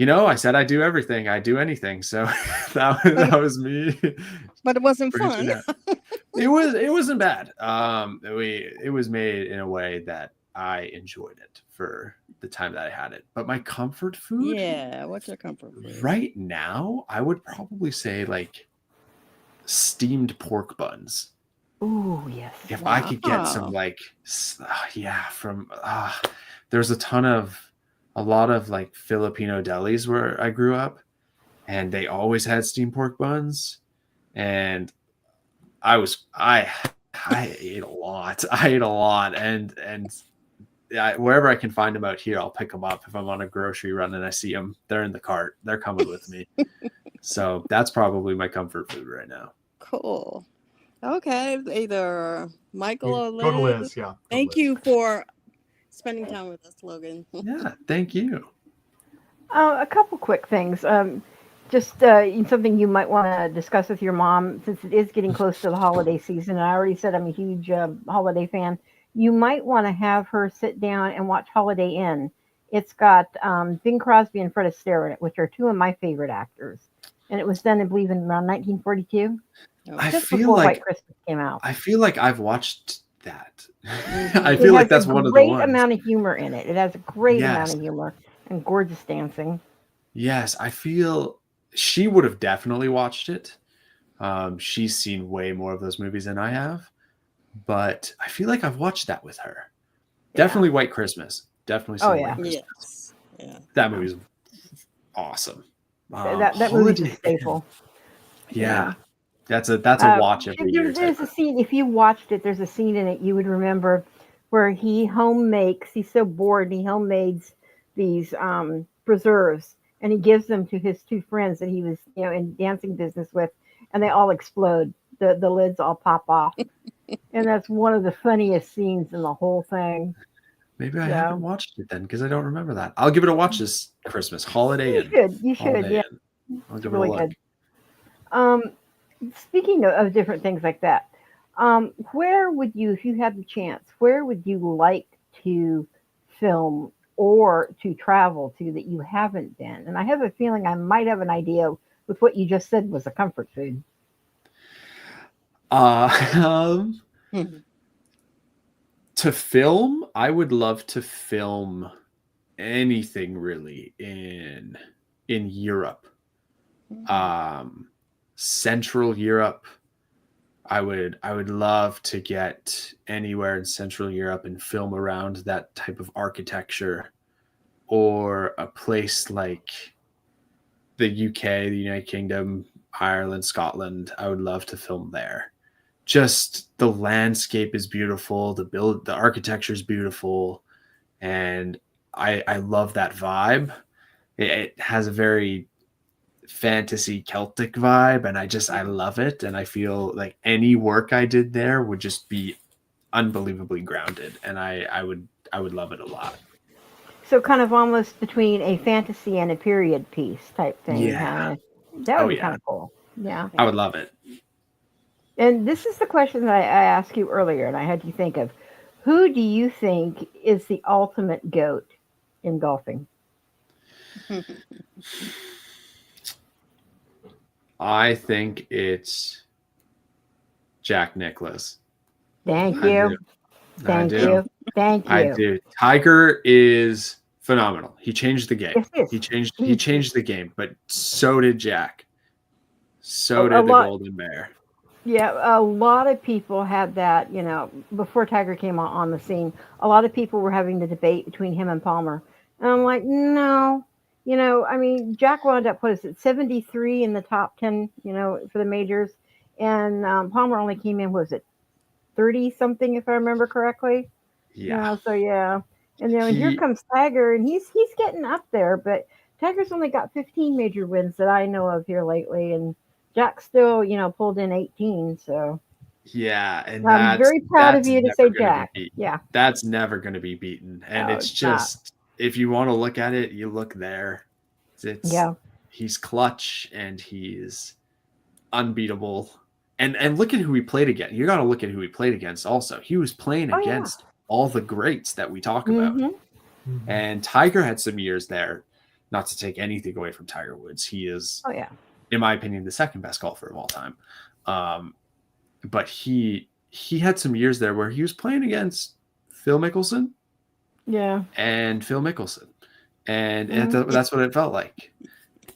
I said I do everything, I do anything. So that was me. But it wasn't fun. It wasn't bad. It was made in a way that I enjoyed it for the time that I had it. But my comfort food, what's your comfort food right now? I would probably say like steamed pork buns. Ooh, yes. If I could get some there's a lot of like Filipino delis where I grew up, and they always had steamed pork buns, and I ate a lot. And wherever I can find them out here, I'll pick them up. If I'm on a grocery run and I see them, they're in the cart. They're coming with me. So that's probably my comfort food right now. Cool. Okay, either Michael or Liz. Go to Liz, yeah. Thank you for spending time with us, Logan. Yeah, thank you. A couple quick things. Just something you might want to discuss with your mom, since it is getting close to the holiday season. I already said I'm a huge holiday fan. You might want to have her sit down and watch Holiday Inn. It's got Bing Crosby and Fred Astaire in it, which are two of my favorite actors. And it was done, I believe, in around 1942. Just before White Christmas came out. I feel like I've watched that. I feel like that's one of the ones. It has a great amount of humor in it. It has a great amount of humor and gorgeous dancing. Yes, I feel she would have definitely watched it. She's seen way more of those movies than I have, but I feel like I've watched that with her. Yeah. Definitely White Christmas. Definitely seen White Christmas. Yeah. That movie's awesome. That movie's a staple. Yeah. That's a watch every year. There's a scene, if you watched it, there's a scene in it you would remember where he's so bored, and he homemakes these preserves, and he gives them to his two friends that he was, in dancing business with, and they all explode. The lids all pop off. And that's one of the funniest scenes in the whole thing. Maybe I haven't watched it then, because I don't remember that. I'll give it a watch this Christmas. Holiday Inn. You should, yeah. I'll give it a look. Good. Speaking of different things like that, where would you, if you had the chance, where would you like to film or to travel to that you haven't been? And I have a feeling I might have an idea with what you just said was a comfort food. To film, I would love to film anything really in Europe. Central Europe. I would love to get anywhere in Central Europe and film around that type of architecture, or a place like the UK, the United Kingdom, Ireland, Scotland. I would love to film there. Just the landscape is beautiful. The architecture is beautiful. And I love that vibe. It has a very fantasy Celtic vibe, and I love it. And I feel like any work I did there would just be unbelievably grounded. And I would love it a lot. So kind of almost between a fantasy and a period piece type thing. Yeah. That would be kind of cool. Yeah. I would love it. And this is the question that I asked you earlier, and I had you think of, who do you think is the ultimate GOAT in golfing? I think it's Jack Nicklaus. Thank I you. do. Thank you. Thank I you. do. Tiger is phenomenal. He changed the game. Yes, yes. He changed the game, but so did Jack. So A did the lot. Golden Bear. Yeah, a lot of people had that, before Tiger came on the scene, a lot of people were having the debate between him and Palmer. And I'm like, no, I mean, Jack wound up, what is it, 73 in the top 10, for the majors. And Palmer only came in, what was it, 30 something, if I remember correctly? Yeah. So yeah. And here He comes Tiger, and he's getting up there, but Tiger's only got 15 major wins that I know of here lately, and Jack still, pulled in 18. So Yeah, and I'm very proud of that's you to never say going to be Jack. beaten. Yeah. That's never going to be beaten. And No, it's it's not. just, if you want to look at it, you look there. It's Yeah. he's clutch and he's unbeatable. And look at who he played against. You got to look at who he played against also. He was playing Oh yeah. against all the greats that we talk about. Mm-hmm. And Tiger had some years there, not to take anything away from Tiger Woods. He is, Oh yeah. in my opinion, the second best golfer of all time. But he had some years there where he was playing against Phil Mickelson. Yeah. And Phil Mickelson. And that's what it felt like.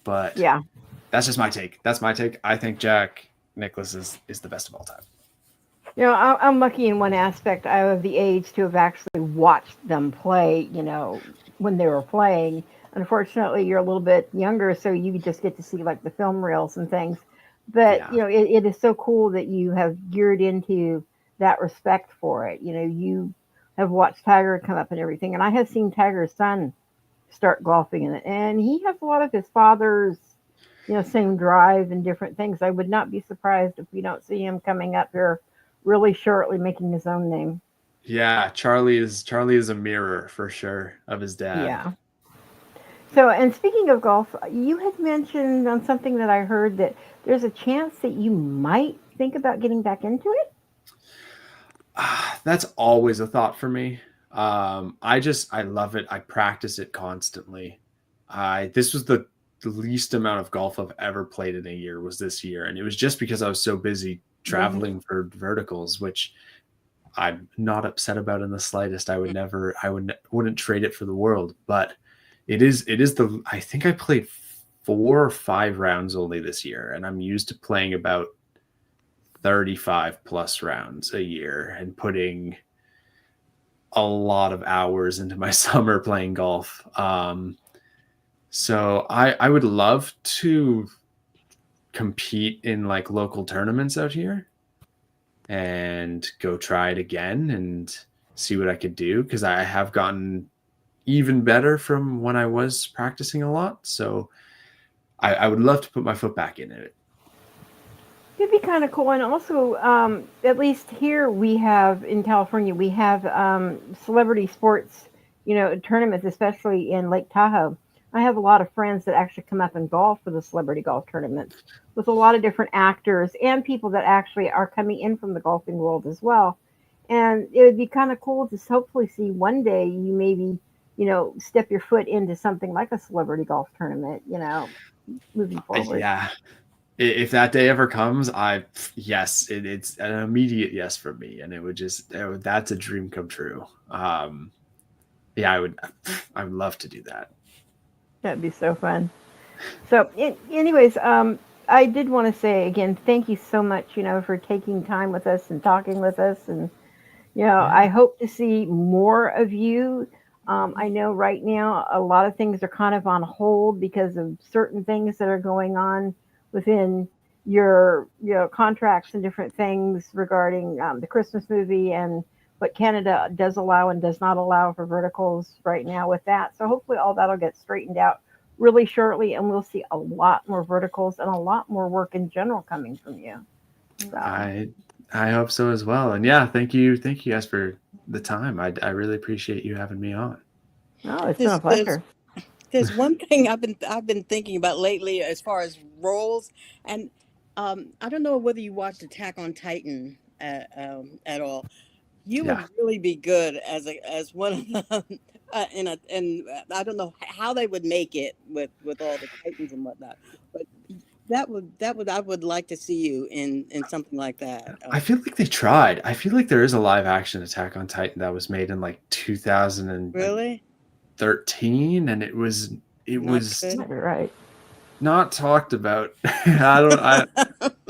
But yeah, that's just my take. That's my take. I think Jack Nicklaus is the best of all time. I'm lucky in one aspect. I have the age to have actually watched them play, when they were playing. Unfortunately, you're a little bit younger, so you just get to see like the film reels and things. But, Yeah. it is so cool that you have geared into that respect for it. You have watched Tiger come up and everything. And I have seen Tiger's son start golfing in it. And he has a lot of his father's, same drive and different things. I would not be surprised if we don't see him coming up here really shortly making his own name. Yeah, Charlie is a mirror for sure of his dad. Yeah. So, and speaking of golf, you had mentioned on something that I heard that there's a chance that you might think about getting back into it. That's always a thought for me. I love it. I practice it constantly. This was the least amount of golf I've ever played in a year was this year. And it was just because I was so busy traveling for verticals, which I'm not upset about in the slightest. Wouldn't trade it for the world, but it is I think I played 4 or 5 rounds only this year. And I'm used to playing about 35 plus rounds a year and putting a lot of hours into my summer playing golf. So I would love to compete in like local tournaments out here and go try it again and see what I could do. Cause I have gotten even better from when I was practicing a lot. So I would love to put my foot back in it. It'd be kind of cool. And also, at least here we have in California, we have celebrity sports, tournaments, especially in Lake Tahoe. I have a lot of friends that actually come up and golf for the celebrity golf tournaments with a lot of different actors and people that actually are coming in from the golfing world as well. And it would be kind of cool to hopefully see one day you maybe, step your foot into something like a celebrity golf tournament, moving forward. Yeah. If that day ever comes, it's an immediate yes for me. And that's a dream come true. Yeah, I would love to do that. That'd be so fun. So, anyways, I did want to say again, thank you so much, for taking time with us and talking with us. And, I hope to see more of you. I know right now a lot of things are kind of on hold because of certain things that are going on within your contracts and different things regarding the Christmas movie and what Canada does allow and does not allow for verticals right now with that. So hopefully all that'll get straightened out really shortly, and we'll see a lot more verticals and a lot more work in general coming from you. So. I hope so as well. And yeah, thank you guys for the time. I really appreciate you having me on. Oh, it's been a pleasure. There's one thing I've been thinking about lately as far as roles, and I don't know whether you watched Attack on Titan at all. You would really be good as one of them, and I don't know how they would make it with all the Titans and whatnot, but I would like to see you in something like that. I feel like they tried. I feel like there is a live action Attack on Titan that was made in like 2013, Really? and it was Not good. Might be right. not talked about. I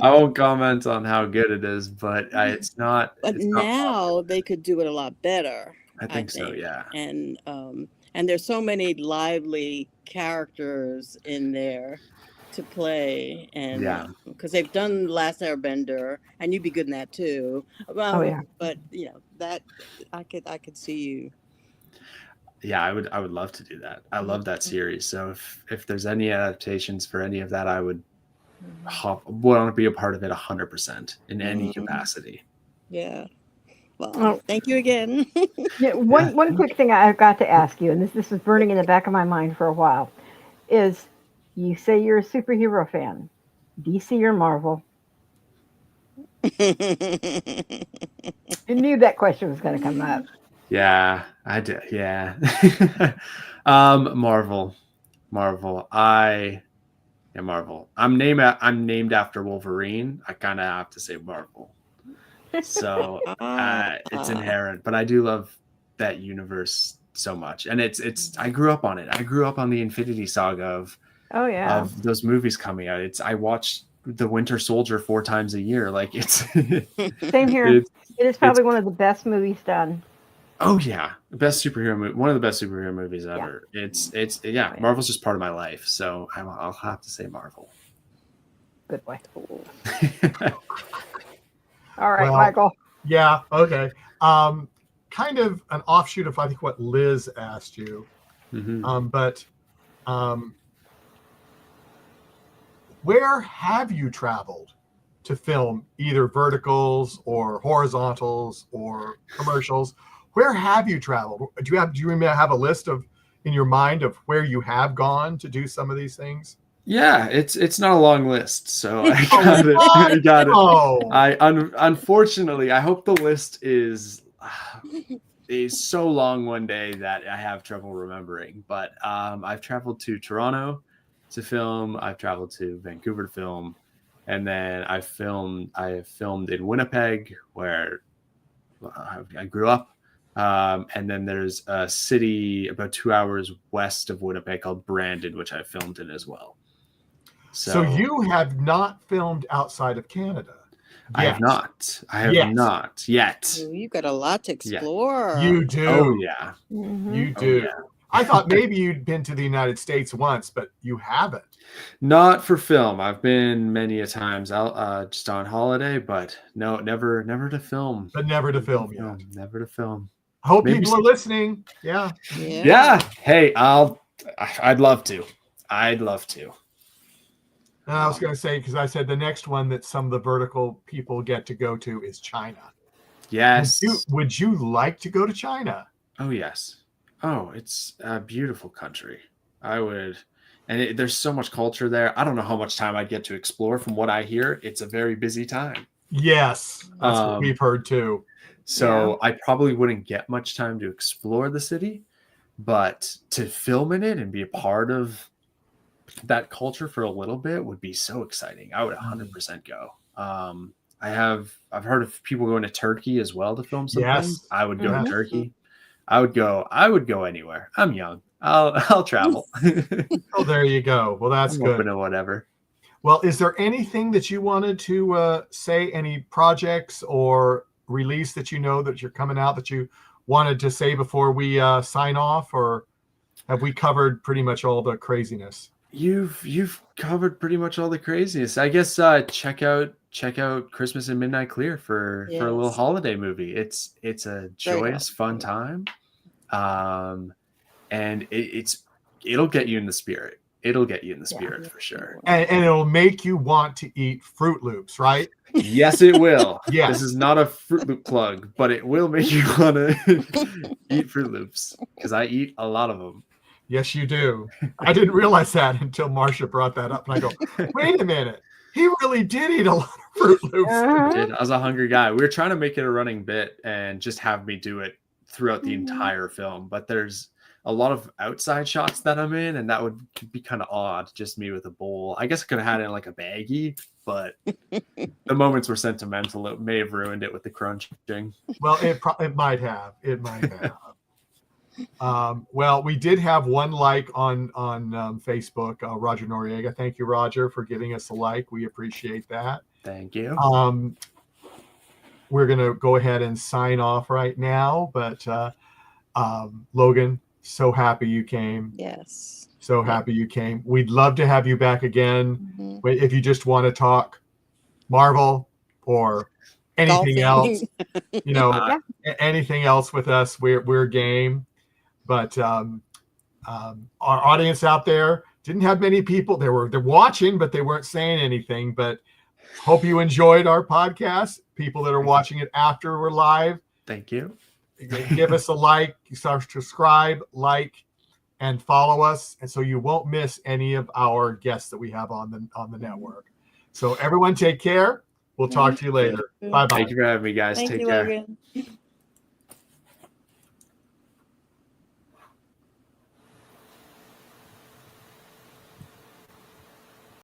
won't comment on how good it is, but it's not. But It's not now popular. they could do it a lot better, I I think so. think. Yeah. And there's so many lively characters in there to play, and Yeah. because they've done Last Airbender, and you'd be good in that too. Oh yeah. But that I could see you. Yeah, I would love to do that. I love that series. So if there's any adaptations for any of that, I would want to be a part of it 100% in any capacity. Yeah. Well, Oh. thank you again. Yeah, one quick thing I've got to ask you, and this was burning in the back of my mind for a while, is you say you're a superhero fan, DC or Marvel? I knew that question was going to come up. Yeah, I did. Yeah. Marvel. Marvel. Marvel. I'm named after Wolverine. I kind of have to say Marvel. So it's inherent, but I do love that universe so much, and it's. I grew up on it. I grew up on the Infinity Saga of those movies coming out. I watched The Winter Soldier 4 times a year. Like it's Same here. It is probably one of the best movies done. Oh yeah, best superhero movie. One of the best superhero movies ever. Yeah. Marvel's just part of my life, so I'll have to say Marvel. Good boy. All right, well, Michael. Yeah. Okay. Kind of an offshoot of I think what Liz asked you, but where have you traveled to film either verticals or horizontals or commercials? Where have you traveled? Do you have a list in your mind of where you have gone to do some of these things? Yeah, it's not a long list, so I got it. I got it. Oh. Unfortunately, I hope the list is so long one day that I have trouble remembering. But I've traveled to Toronto to film. I've traveled to Vancouver to film, and then I have filmed in Winnipeg, where I grew up. And then there's a city about 2 hours west of Winnipeg called Brandon, which I filmed in as well. So you have not filmed outside of Canada? I have not. I have not yet. You got a lot to explore. Yeah. You do. Oh yeah. You do. Oh, yeah. I thought maybe you'd been to the United States once, but you haven't. Not for film. I've been many a times out just on holiday, but no, never to film. But never to film yet. Never to film. Hope maybe people are listening. Yeah. Hey, I'd love to. I'd love to. And I was going to say, because I said the next one that some of the vertical people get to go to is China. Yes. Would you like to go to China? Oh, yes. Oh, it's a beautiful country. I would. And there's so much culture there. I don't know how much time I'd get to explore. From what I hear, it's a very busy time. Yes. That's what we've heard too. So I probably wouldn't get much time to explore the city, but to film in it and be a part of that culture for a little bit would be so exciting. I would 100% go. I've heard of people going to Turkey as well to film something. Yes. I would go to Turkey. I would go anywhere. I'm young. I'll travel. Oh, there you go. Well, that's good. Open to whatever. Well, is there anything that you wanted to say? Any projects or release that that you're coming out that you wanted to say before we sign off, or have we covered pretty much all the craziness? You've covered pretty much all the craziness. I guess check out Christmas and Midnight Clear for a little holiday movie. It's a joyous, fun time, and it'll get you in the spirit. It'll get you in the spirit for sure, and it'll make you want to eat Fruit Loops, right? Yes, it will. Yes. This is not a Fruit Loop plug, but it will make you want to eat Fruit Loops because I eat a lot of them. Yes, you do. I didn't realize that until Marcia brought that up, and I go, "Wait a minute, he really did eat a lot of Fruit Loops." I was a hungry guy. We were trying to make it a running bit and just have me do it throughout the entire film, but there's a lot of outside shots that I'm in, and that would be kind of odd, just me with a bowl. I guess I could have had it in like a baggie, but the moments were sentimental. It may have ruined it with the crunching. Well, it might have. It might have. Well, we did have one like on Facebook, Roger Noriega. Thank you, Roger, for giving us a like. We appreciate that. Thank you. We're gonna go ahead and sign off right now, but Logan, so happy you came. Yes. So happy you came. We'd love to have you back again. If you just want to talk Marvel or anything else, anything else with us, we're game. But our audience out there didn't have many people. They're watching, but they weren't saying anything. But hope you enjoyed our podcast. People that are watching it after we're live, thank you. Give us a like, subscribe, like, and follow us, and so you won't miss any of our guests that we have on the network. So everyone, take care. We'll talk to you later. Bye bye. Thank you for having me, guys. Thank Take you, care. Logan.